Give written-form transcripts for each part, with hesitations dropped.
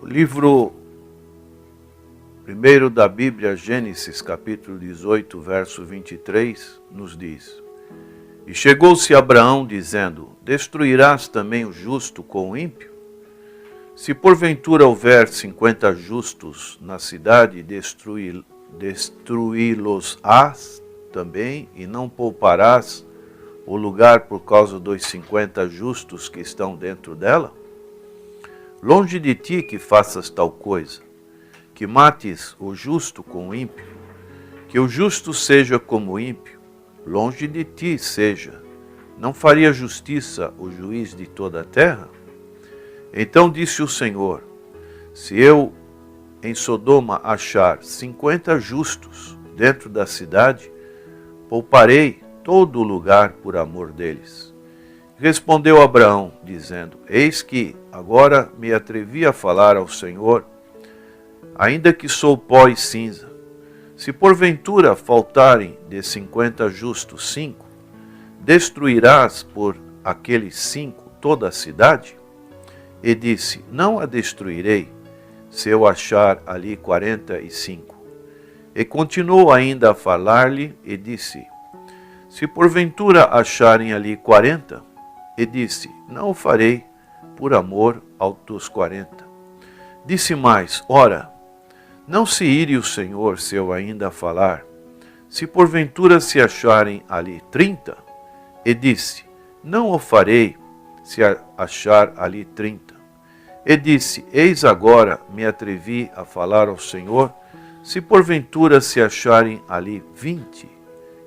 O livro primeiro da Bíblia, Gênesis, capítulo 18, verso 23, nos diz: E chegou-se Abraão, dizendo: Destruirás também o justo com o ímpio? Se porventura houver 50 justos na cidade, destruí-los-ás também, e não pouparás o lugar por causa dos 50 justos que estão dentro dela? Longe de ti que faças tal coisa, que mates o justo com o ímpio, que o justo seja como o ímpio, longe de ti seja. Não faria justiça o juiz de toda a terra? Então disse o Senhor: Se eu em Sodoma achar 50 justos dentro da cidade, pouparei todo o lugar por amor deles. Respondeu Abraão, dizendo: Eis que agora me atrevi a falar ao Senhor, ainda que sou pó e cinza. Se porventura faltarem de 50 justos 5, destruirás por aqueles 5 toda a cidade? E disse: Não a destruirei, se eu achar ali 45. E continuou ainda a falar-lhe, e disse: Se porventura acharem ali 40, e disse: Não o farei, por amor dos 40. Disse mais: Ora, não se ire o Senhor se eu ainda falar, se porventura se acharem ali 30, e disse: Não o farei, se achar ali 30. E disse: Eis agora me atrevi a falar ao Senhor, se porventura se acharem ali 20.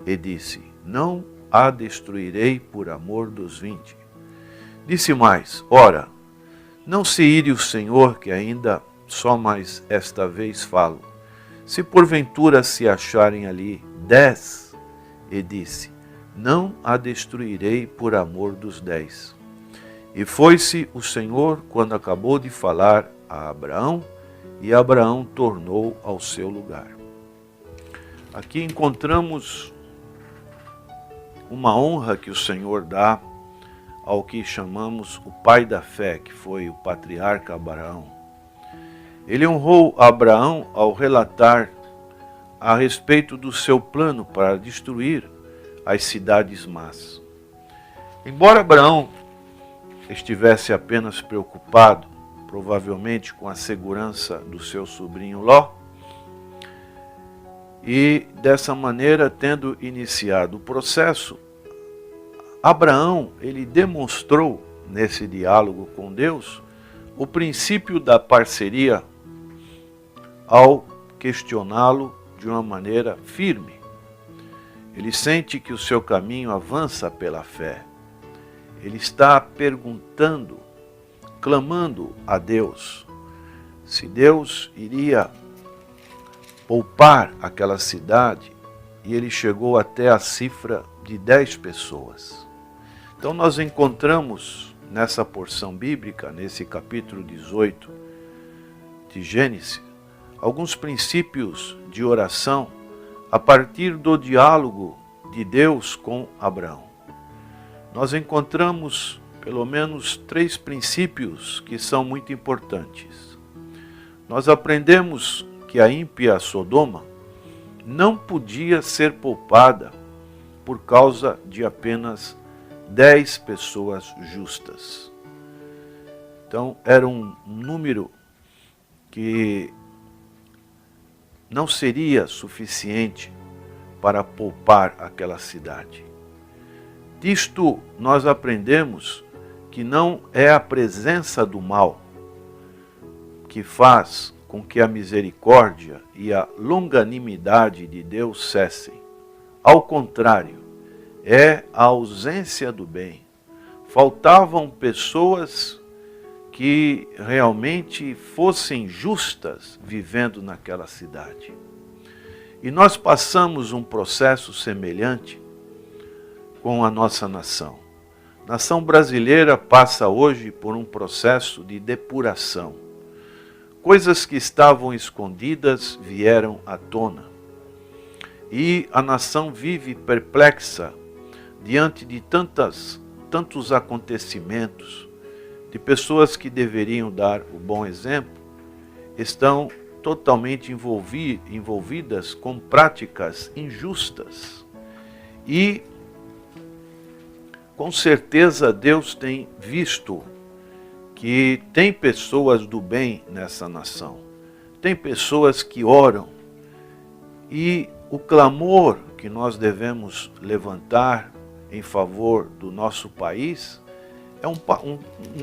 E disse: Não a destruirei por amor dos 20. Disse mais: Ora, não se ire o Senhor, que ainda só mais esta vez falo, se porventura se acharem ali 10. E disse: Não a destruirei por amor dos 10. E foi-se o Senhor quando acabou de falar a Abraão, e Abraão tornou ao seu lugar. Aqui encontramos uma honra que o Senhor dá ao que chamamos o pai da fé, que foi o patriarca Abraão. Ele honrou Abraão ao relatar a respeito do seu plano para destruir as cidades más. Embora Abraão estivesse apenas preocupado, provavelmente com a segurança do seu sobrinho Ló, e dessa maneira, tendo iniciado o processo, Abraão, ele demonstrou nesse diálogo com Deus o princípio da parceria ao questioná-lo de uma maneira firme. Ele sente que o seu caminho avança pela fé. Ele está perguntando, clamando a Deus, se Deus iria poupar aquela cidade, e ele chegou até a cifra de 10 pessoas. Então nós encontramos nessa porção bíblica, nesse capítulo 18 de Gênesis, alguns princípios de oração a partir do diálogo de Deus com Abraão. Nós encontramos pelo menos 3 princípios que são muito importantes. Nós aprendemos que a ímpia Sodoma não podia ser poupada por causa de apenas 10 pessoas justas. Então era um número que não seria suficiente para poupar aquela cidade. Disto nós aprendemos que não é a presença do mal que faz com que a misericórdia e a longanimidade de Deus cessem. Ao contrário, é a ausência do bem. Faltavam pessoas que realmente fossem justas vivendo naquela cidade. E nós passamos um processo semelhante com a nossa nação. A nação brasileira passa hoje por um processo de depuração. Coisas que estavam escondidas vieram à tona. E a nação vive perplexa diante de tantos acontecimentos, de pessoas que deveriam dar o bom exemplo, estão totalmente envolvidas com práticas injustas. E, com certeza, Deus tem visto que tem pessoas do bem nessa nação. Tem pessoas que oram. E o clamor que nós devemos levantar em favor do nosso país é um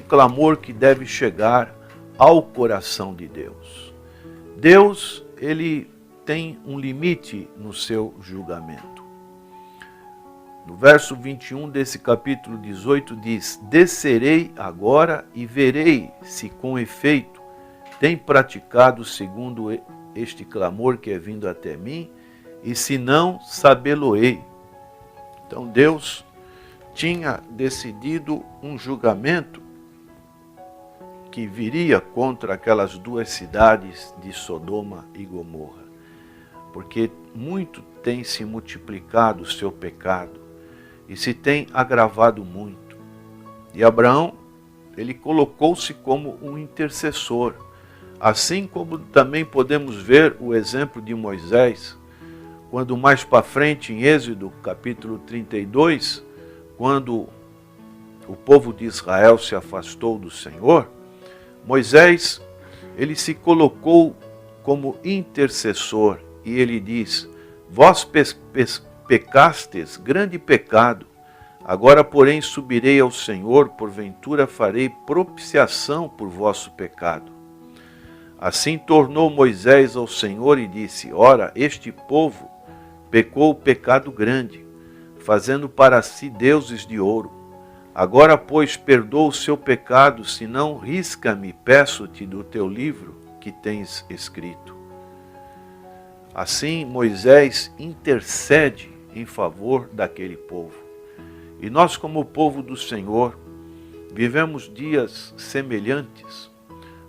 clamor que deve chegar ao coração de Deus. Deus, ele tem um limite no seu julgamento. No verso 21 desse capítulo 18 diz: descerei agora e verei se com efeito tem praticado segundo este clamor que é vindo até mim, e se não, sabê-lo-ei. Então Deus tinha decidido um julgamento que viria contra aquelas duas cidades de Sodoma e Gomorra, porque muito tem se multiplicado o seu pecado e se tem agravado muito. E Abraão, ele colocou-se como um intercessor, assim como também podemos ver o exemplo de Moisés, quando mais para frente em Êxodo capítulo 32, quando o povo de Israel se afastou do Senhor, Moisés, ele se colocou como intercessor e ele diz: vós pecastes grande pecado, agora porém subirei ao Senhor, porventura farei propiciação por vosso pecado. Assim tornou Moisés ao Senhor e disse: ora, este povo pecou pecado grande, fazendo para si deuses de ouro. Agora, pois, perdoa o seu pecado, senão risca-me, peço-te, do teu livro que tens escrito. Assim, Moisés intercede em favor daquele povo. E nós, como povo do Senhor, vivemos dias semelhantes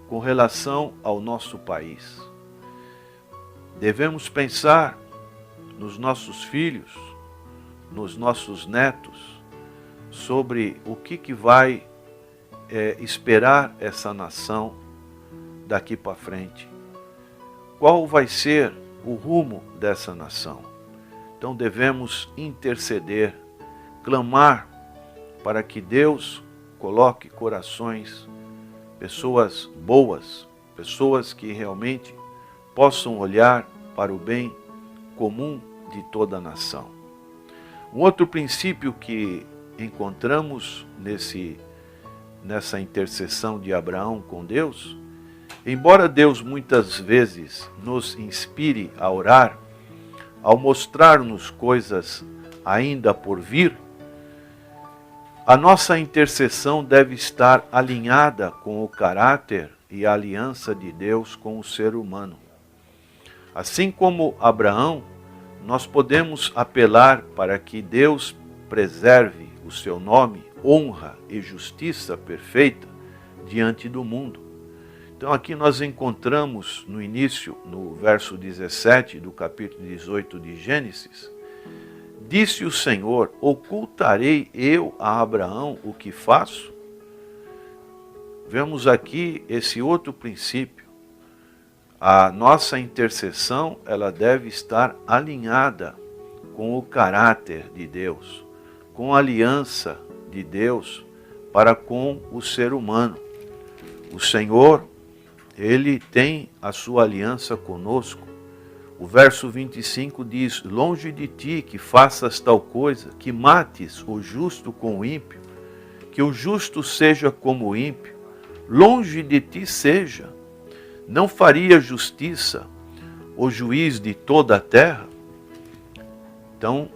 com relação ao nosso país. Devemos pensar nos nossos filhos, nos nossos netos, sobre o que vai esperar essa nação daqui para frente. Qual vai ser o rumo dessa nação? Então devemos interceder, clamar para que Deus coloque corações, pessoas boas, pessoas que realmente possam olhar para o bem comum de toda a nação. Um outro princípio que encontramos nessa intercessão de Abraão com Deus, embora Deus muitas vezes nos inspire a orar, ao mostrar-nos coisas ainda por vir, a nossa intercessão deve estar alinhada com o caráter e a aliança de Deus com o ser humano. Assim como Abraão, nós podemos apelar para que Deus preserve o seu nome, honra e justiça perfeita diante do mundo. Então aqui nós encontramos no início, no verso 17 do capítulo 18 de Gênesis, disse o Senhor: ocultarei eu a Abraão o que faço? Vemos aqui esse outro princípio. A nossa intercessão, ela deve estar alinhada com o caráter de Deus, com a aliança de Deus para com o ser humano. O Senhor, Ele tem a sua aliança conosco. O verso 25 diz: longe de ti que faças tal coisa, que mates o justo com o ímpio, que o justo seja como o ímpio, longe de ti seja. Não faria justiça o juiz de toda a terra? Então,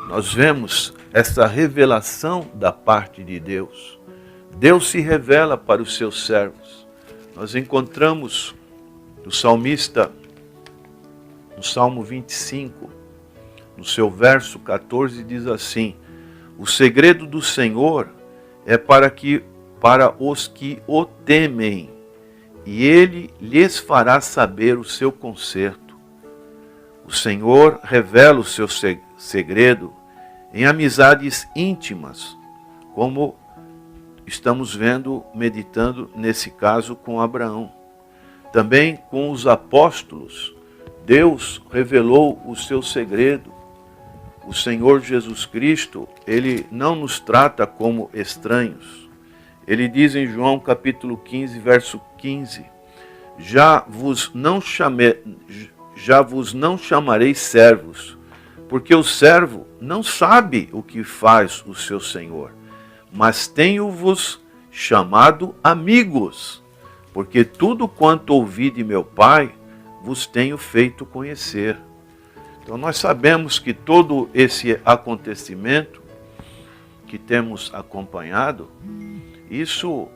nós vemos essa revelação da parte de Deus. Deus se revela para os seus servos. Nós encontramos o salmista, no Salmo 25, no seu verso 14, diz assim: o segredo do Senhor é para os que o temem, e Ele lhes fará saber o seu conserto. O Senhor revela o seu segredo em amizades íntimas, como estamos vendo, meditando nesse caso com Abraão. Também com os apóstolos, Deus revelou o seu segredo. O Senhor Jesus Cristo, Ele não nos trata como estranhos. Ele diz em João capítulo 15, verso 15, já vos não chamarei servos, porque o servo não sabe o que faz o seu Senhor, mas tenho-vos chamado amigos, porque tudo quanto ouvi de meu Pai, vos tenho feito conhecer. Então nós sabemos que todo esse acontecimento que temos acompanhado, isso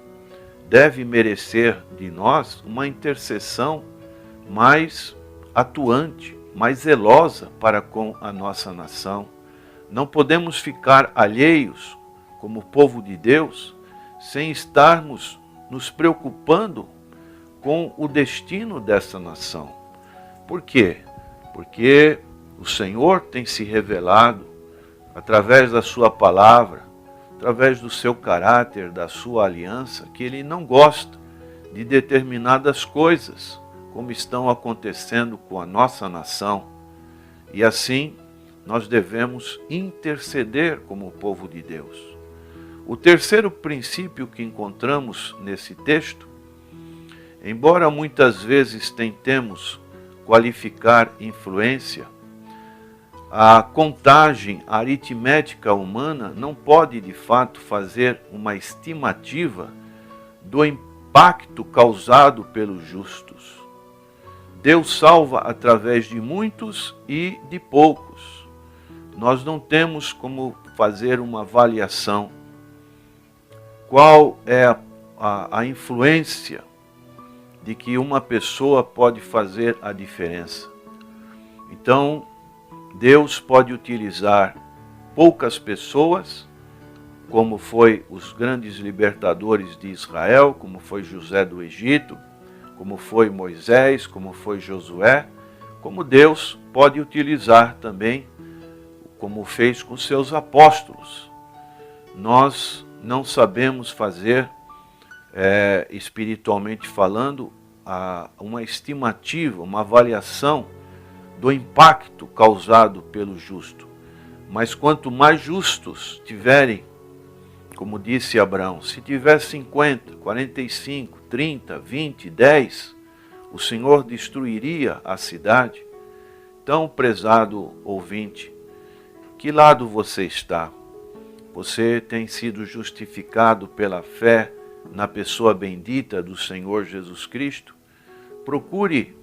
deve merecer de nós uma intercessão mais atuante, mais zelosa para com a nossa nação. Não podemos ficar alheios, como povo de Deus, sem estarmos nos preocupando com o destino dessa nação. Por quê? Porque o Senhor tem se revelado através da sua palavra, através do seu caráter, da sua aliança, que Ele não gosta de determinadas coisas, como estão acontecendo com a nossa nação. E assim, nós devemos interceder como povo de Deus. O terceiro princípio que encontramos nesse texto, embora muitas vezes tentemos qualificar influência, a contagem aritmética humana não pode, de fato, fazer uma estimativa do impacto causado pelos justos. Deus salva através de muitos e de poucos. Nós não temos como fazer uma avaliação. Qual é a influência de que uma pessoa pode fazer a diferença? Então, Deus pode utilizar poucas pessoas, como foi os grandes libertadores de Israel, como foi José do Egito, como foi Moisés, como foi Josué, como Deus pode utilizar também, como fez com seus apóstolos. Nós não sabemos fazer, espiritualmente falando, uma estimativa, uma avaliação do impacto causado pelo justo. Mas quanto mais justos tiverem, como disse Abraão, se tiver 50, 45, 30, 20, 10, o Senhor destruiria a cidade. Então, prezado ouvinte, que lado você está? Você tem sido justificado pela fé na pessoa bendita do Senhor Jesus Cristo? Procure,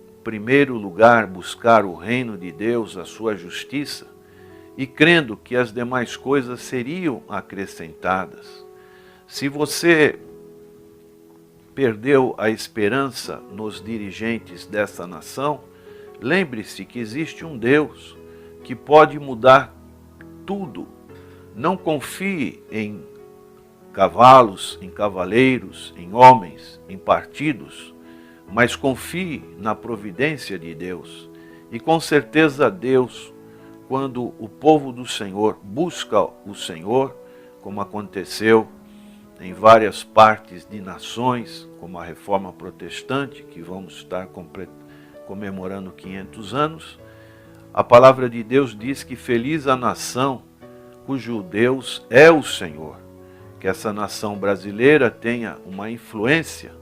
em primeiro lugar, buscar o reino de Deus, a sua justiça, e crendo que as demais coisas seriam acrescentadas. Se você perdeu a esperança nos dirigentes dessa nação, lembre-se que existe um Deus que pode mudar tudo. Não confie em cavalos, em cavaleiros, em homens, em partidos, mas confie na providência de Deus. E com certeza Deus, quando o povo do Senhor busca o Senhor, como aconteceu em várias partes de nações, como a Reforma Protestante, que vamos estar comemorando 500 anos, a palavra de Deus diz que feliz a nação cujo Deus é o Senhor. Que essa nação brasileira tenha uma influência,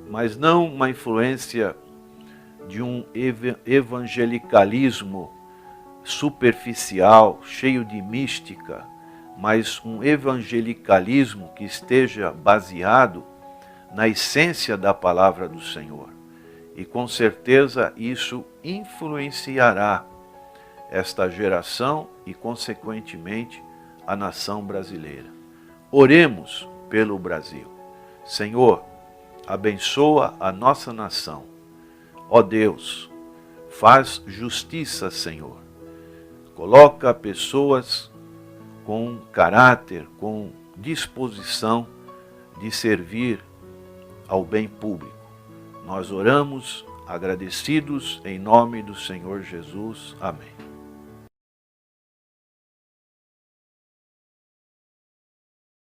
mas não uma influência de um evangelicalismo superficial, cheio de mística, mas um evangelicalismo que esteja baseado na essência da palavra do Senhor. E com certeza isso influenciará esta geração e, consequentemente, a nação brasileira. Oremos pelo Brasil. Senhor, abençoa a nossa nação. Ó Deus, faz justiça, Senhor. Coloca pessoas com caráter, com disposição de servir ao bem público. Nós oramos agradecidos em nome do Senhor Jesus. Amém.